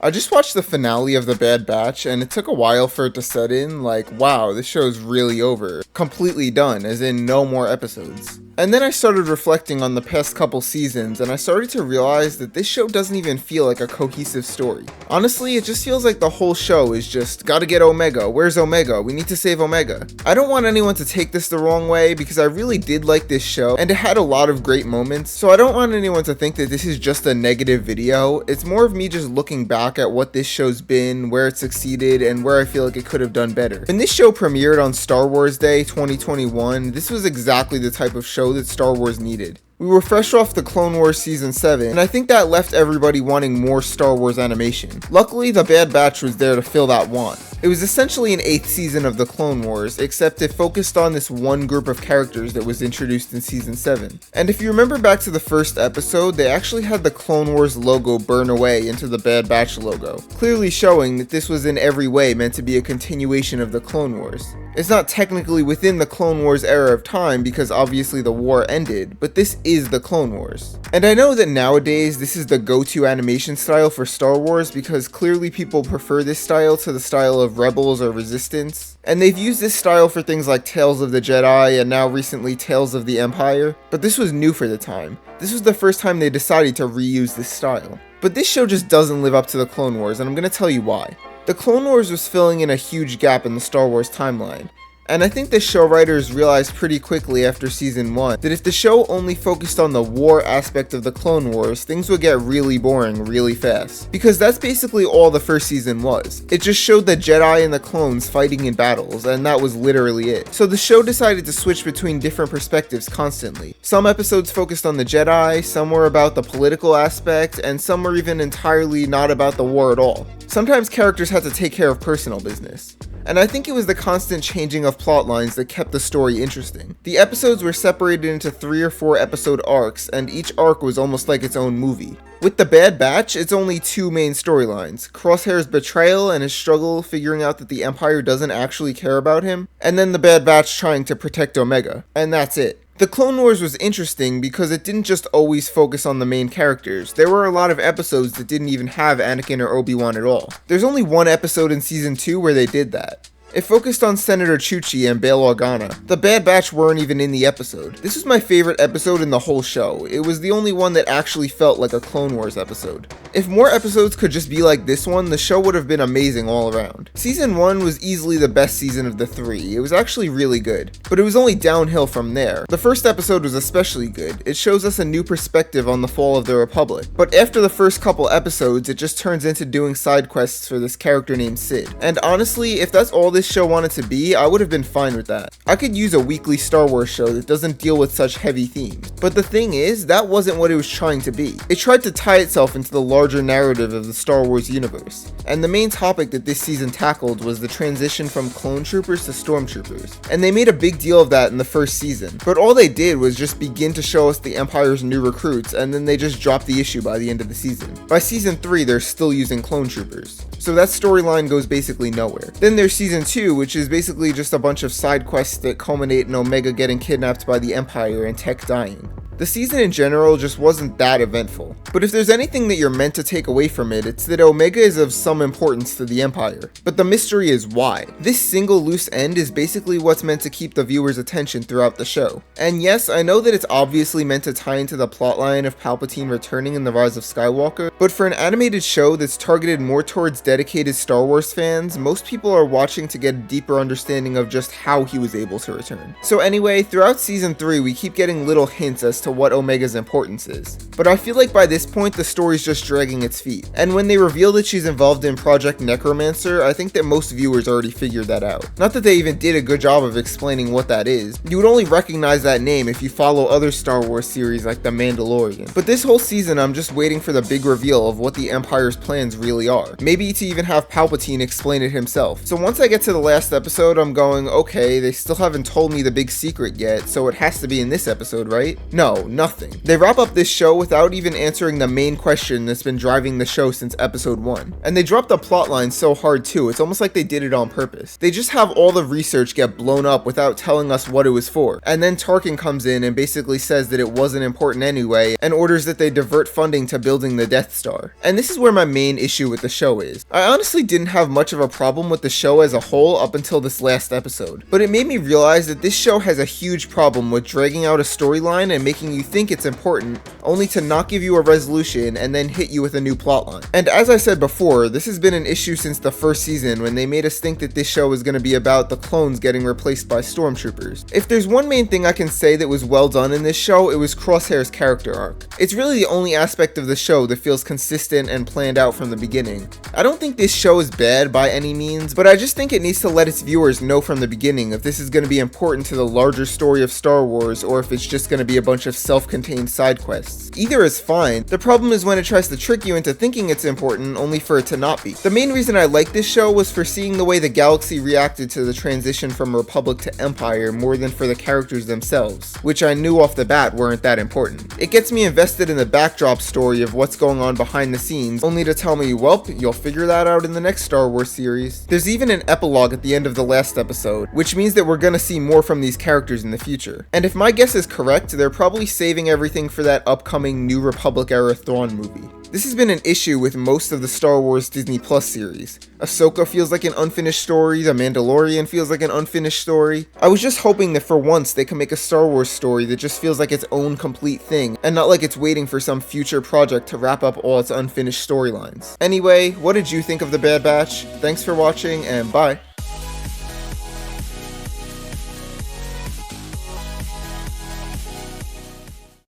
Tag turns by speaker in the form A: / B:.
A: I just watched the finale of The Bad Batch, and it took a while for it to set in, like, wow, this show's really over. Completely done, as in no more episodes. And then I started reflecting on the past couple seasons, and I started to realize that this show doesn't even feel like a cohesive story. Honestly, it just feels like the whole show is just, gotta get Omega, where's Omega, we need to save Omega. I don't want anyone to take this the wrong way, because I really did like this show, and it had a lot of great moments, so I don't want anyone to think that this is just a negative video. It's more of me just looking back at what this show's been, where it succeeded, and where I feel like it could have done better. When this show premiered on Star Wars Day 2021, this was exactly the type of show that Star Wars needed. We were fresh off the Clone Wars Season 7, and I think that left everybody wanting more Star Wars animation. Luckily, The Bad Batch was there to fill that want. It was essentially an 8th season of the Clone Wars, except it focused on this one group of characters that was introduced in Season 7. And if you remember back to the first episode, they actually had the Clone Wars logo burn away into the Bad Batch logo, clearly showing that this was in every way meant to be a continuation of the Clone Wars. It's not technically within the Clone Wars era of time because obviously the war ended, but this is the Clone Wars. And I know that nowadays this is the go-to animation style for Star Wars because clearly people prefer this style to the style of Rebels or Resistance. And they've used this style for things like Tales of the Jedi and now recently Tales of the Empire, but this was new for the time. This was the first time they decided to reuse this style. But this show just doesn't live up to the Clone Wars, and I'm going to tell you why. The Clone Wars was filling in a huge gap in the Star Wars timeline, and I think the show writers realized pretty quickly after Season 1 that if the show only focused on the war aspect of the Clone Wars, things would get really boring really fast. Because that's basically all the first season was. It just showed the Jedi and the clones fighting in battles, and that was literally it. So the show decided to switch between different perspectives constantly. Some episodes focused on the Jedi, some were about the political aspect, and some were even entirely not about the war at all. Sometimes characters had to take care of personal business. And I think it was the constant changing of plot lines that kept the story interesting. The episodes were separated into 3 or 4 episode arcs, and each arc was almost like its own movie. With The Bad Batch, it's only 2 main storylines: Crosshair's betrayal and his struggle figuring out that the Empire doesn't actually care about him, and then the Bad Batch trying to protect Omega. And that's it. The Clone Wars was interesting because it didn't just always focus on the main characters. There were a lot of episodes that didn't even have Anakin or Obi-Wan at all. There's only one episode in Season 2 where they did that. It focused on Senator Chuchi and Bail Organa. The Bad Batch weren't even in the episode. This was my favorite episode in the whole show. It was the only one that actually felt like a Clone Wars episode. If more episodes could just be like this one, the show would have been amazing all around. Season 1 was easily the best season of the 3. It was actually really good, but it was only downhill from there. The first episode was especially good. It shows us a new perspective on the fall of the Republic. But after the first couple episodes, it just turns into doing side quests for this character named Sid. And honestly, if that's all this show wanted to be, I would have been fine with that. I could use a weekly Star Wars show that doesn't deal with such heavy themes. But the thing is, that wasn't what it was trying to be. It tried to tie itself into the larger narrative of the Star Wars universe. And the main topic that this season tackled was the transition from clone troopers to stormtroopers. And they made a big deal of that in the first season. But all they did was just begin to show us the Empire's new recruits, and then they just dropped the issue by the end of the season. By Season 3, they're still using clone troopers. So that storyline goes basically nowhere. Then there's Season 2, which is basically just a bunch of side quests that culminate in Omega getting kidnapped by the Empire and Tech dying. The season in general just wasn't that eventful, but if there's anything that you're meant to take away from it, it's that Omega is of some importance to the Empire. But the mystery is why. This single loose end is basically what's meant to keep the viewer's attention throughout the show. And yes, I know that it's obviously meant to tie into the plotline of Palpatine returning in The Rise of Skywalker, but for an animated show that's targeted more towards dedicated Star Wars fans, most people are watching to get a deeper understanding of just how he was able to return. So anyway, throughout Season 3, we keep getting little hints as to what Omega's importance is. But I feel like by this point, the story's just dragging its feet. And when they reveal that she's involved in Project Necromancer, I think that most viewers already figured that out. Not that they even did a good job of explaining what that is. You would only recognize that name if you follow other Star Wars series like The Mandalorian. But this whole season, I'm just waiting for the big reveal of what the Empire's plans really are. Maybe to even have Palpatine explain it himself. So once I get to the last episode, I'm going, okay, they still haven't told me the big secret yet, so it has to be in this episode, right? No, No, nothing. They wrap up this show without even answering the main question that's been driving the show since episode 1. And they dropped the plotline so hard too, it's almost like they did it on purpose. They just have all the research get blown up without telling us what it was for. And then Tarkin comes in and basically says that it wasn't important anyway, and orders that they divert funding to building the Death Star. And this is where my main issue with the show is. I honestly didn't have much of a problem with the show as a whole up until this last episode, but it made me realize that this show has a huge problem with dragging out a storyline and making you think it's important, only to not give you a resolution and then hit you with a new plotline. And as I said before, this has been an issue since the first season when they made us think that this show was going to be about the clones getting replaced by stormtroopers. If there's one main thing I can say that was well done in this show, it was Crosshair's character arc. It's really the only aspect of the show that feels consistent and planned out from the beginning. I don't think this show is bad by any means, but I just think it needs to let its viewers know from the beginning if this is going to be important to the larger story of Star Wars or if it's just going to be a bunch of self-contained side quests. Either is fine. The problem is when it tries to trick you into thinking it's important only for it to not be. The main reason I liked this show was for seeing the way the galaxy reacted to the transition from Republic to Empire more than for the characters themselves, which I knew off the bat weren't that important. It gets me invested in the backdrop story of what's going on behind the scenes, only to tell me, well, you'll figure that out in the next Star Wars series. There's even an epilogue at the end of the last episode, which means that we're gonna see more from these characters in the future. And if my guess is correct, they're probably saving everything for that upcoming New Republic era Thrawn movie. This has been an issue with most of the Star Wars Disney Plus series. Ahsoka feels like an unfinished story, The Mandalorian feels like an unfinished story. I was just hoping that for once they can make a Star Wars story that just feels like its own complete thing, and not like it's waiting for some future project to wrap up all its unfinished storylines. Anyway, what did you think of The Bad Batch? Thanks for watching, and bye.